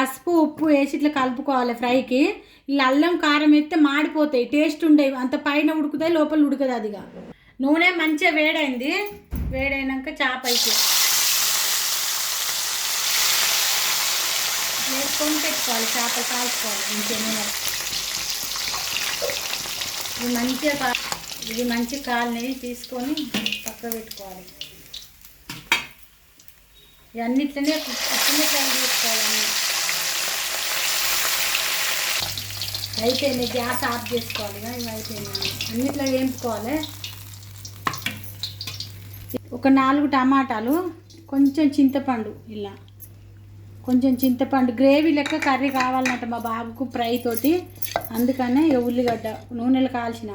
పసుపు ఉప్పు వేసి ఇట్లా కలుపుకోవాలి ఫ్రైకి. ఇలా అల్లం కారం వేస్తే మాడిపోతాయి, టేస్ట్ ఉండేవి, అంత పైన ఉడుకుతాయి లోపల ఉడకదు. అదిగా నూనె మంచిగా వేడైంది. వేడైనాక చేప అయితే వేసుకొని పెట్టుకోవాలి. చేప కాల్చుకోవాలి మంచిగా నూనె. ఇది మంచి కాల్ని తీసుకొని పక్క పెట్టుకోవాలి. ఇవన్నిట్లనే ఫ్రై చేసుకోవాలి. అయిపోయింది, గ్యాస్ ఆఫ్ చేసుకోవాలి. ఇవి అయిపోయింది, అన్నిట్లో వేయించుకోవాలి. ఒక 4 టమాటాలు, కొంచెం చింతపండు, ఇలా కొంచెం చింతపండు. గ్రేవీ లెక్క కర్రీ కావాలన్నట్టు మా బాబుకు ఫ్రై తోటి, అందుకనే ఉల్లిగడ్డ నూనెలు కాల్చిన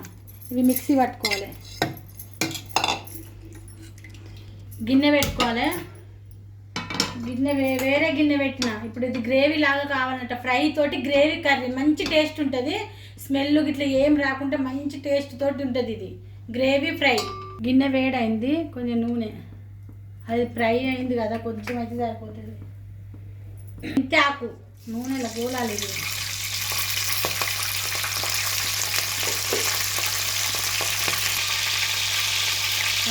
ఇవి మిక్సీ పట్టుకోవాలి. గిన్నె పెట్టుకోవాలి. గిన్నె వేరే గిన్నె పెట్టిన. ఇప్పుడు ఇది గ్రేవీ లాగా కావాలంట, ఫ్రై తోటి గ్రేవీ కర్రీ మంచి టేస్ట్ ఉంటుంది. స్మెల్ ఇట్లా ఏం రాకుండా మంచి టేస్ట్ తోటి ఉంటుంది ఇది గ్రేవీ ఫ్రై. గిన్నె వేడైంది, కొంచెం నూనె, అది ఫ్రై అయింది కదా, కొంచెం అయితే సరిపోతుంది. ఇంతే ఆకు నూనెలో పోలాలి. ఇది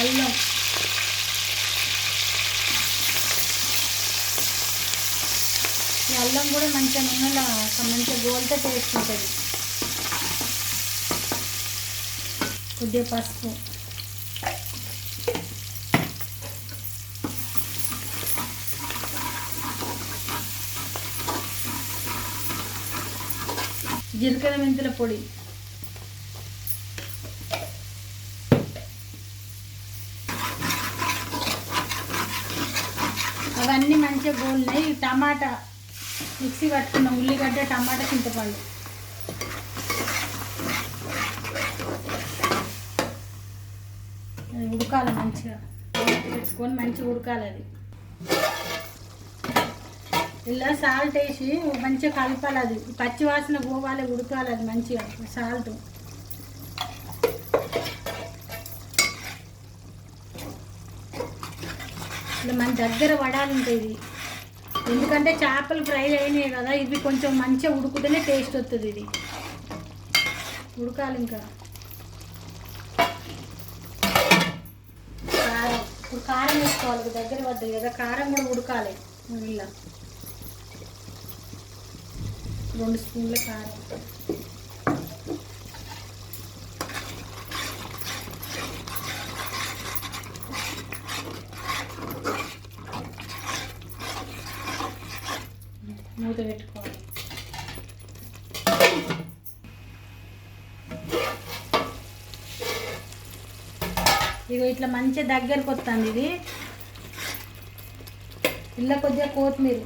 అల్లం, ఈ అల్లం కూడా మంచిగా నూనెలో మంచిగా గోల్తో టేస్ట్ ఉంటుంది. కొద్దిగా పసుపు, జీలకర్ర మెంతుల పొడి, అవన్నీ మంచిగా గోలినాయి. టమాటా మిక్సీ పట్టుకున్నాం, ఉల్లిగడ్డ టమాటా చింతపండు. ఉడకాలి మంచిగా, పెట్టుకొని మంచిగా ఉడకాలి. అది ఇలా సాల్ట్ వేసి మంచిగా కలపాలి. అది పచ్చి వాసన పోవాలి, ఉడకాలి అది మంచిగా. సాల్ట్ ఇట్లా మన దగ్గర పడాలి ఉంటుంది. ఎందుకంటే చేపలు ఫ్రై అయినాయి కదా, ఇవి కొంచెం మంచిగా ఉడుకుతేనే టేస్ట్ వస్తుంది. ఇది ఉడకాలి. ఇంకా కారం, ఇప్పుడు కారం వేసుకోవాలి. దగ్గర పడ్డది కదా, కారం కూడా ఉడకాలి. ఇలా 2 స్పూన్ల కారం, మూత పెట్టుకోవాలి. ఇగో ఇట్లా మంచిగా దగ్గరకు వస్తుంది. ఇది ఇలా కొద్దిగా కొత్తిమీర,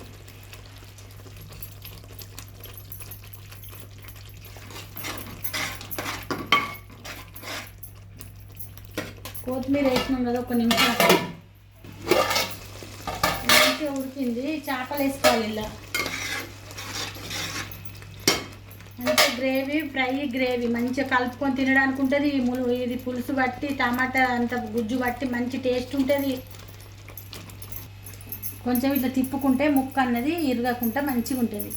కొత్తిమీర వేసినాం కదా, 1 నిమిషం మంచిగా ఉడికింది. చేపలు వేసుకోవాలి. ఇలా మంచిగా గ్రేవీ ఫ్రై గ్రేవీ మంచిగా కలుపుకొని తినడానికి ఉంటుంది. ఇది పులుసు బట్టి టమాటా అంత గుజ్జు బట్టి మంచి టేస్ట్ ఉంటుంది. కొంచెం ఇట్లా తిప్పుకుంటే ముక్క అన్నది ఇరగకుండా మంచిగా ఉంటుంది.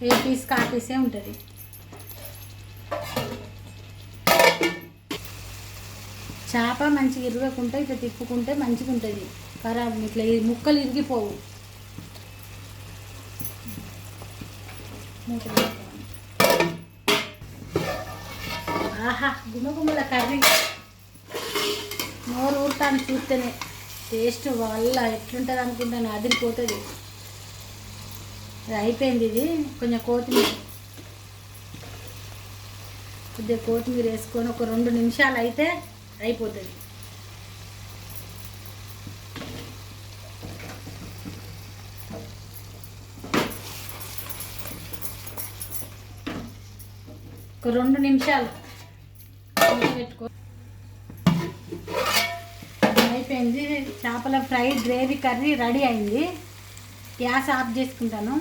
ఏ పీస్ కా పీసే ఉంటుంది. చేప మంచిగా ఇరగకుండా ఇట్లా తిప్పుకుంటే మంచిగా ఉంటుంది. ఖరాబ్ ఇట్లా ముక్కలు ఇరిగిపోవు. ఆహా, గుమగుమల కర్రీ నోరు ఊరుతాను చూస్తేనే. టేస్ట్ వల్ల ఎట్లుంటుంది అనుకుంటాను, అదిరిపోతుంది. అయిపోయింది. ఇది కొంచెం కొత్తిమీర, కొద్దిగా కొత్తిమీర వేసుకొని ఒక 2 నిమిషాలు అయితే అయిపోతుంది. ఒక 2 నిమిషాలు పెట్టుకో. అయిపోయింది. చేపల ఫ్రై గ్రేవీ కర్రీ రెడీ అయింది. గ్యాస్ ఆఫ్ చేసుకుంటాను.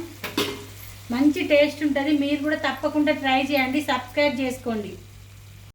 మంచి టేస్ట్ ఉంటుంది. మీరు కూడా తప్పకుండా ట్రై చేయండి. సబ్స్క్రైబ్ చేసుకోండి.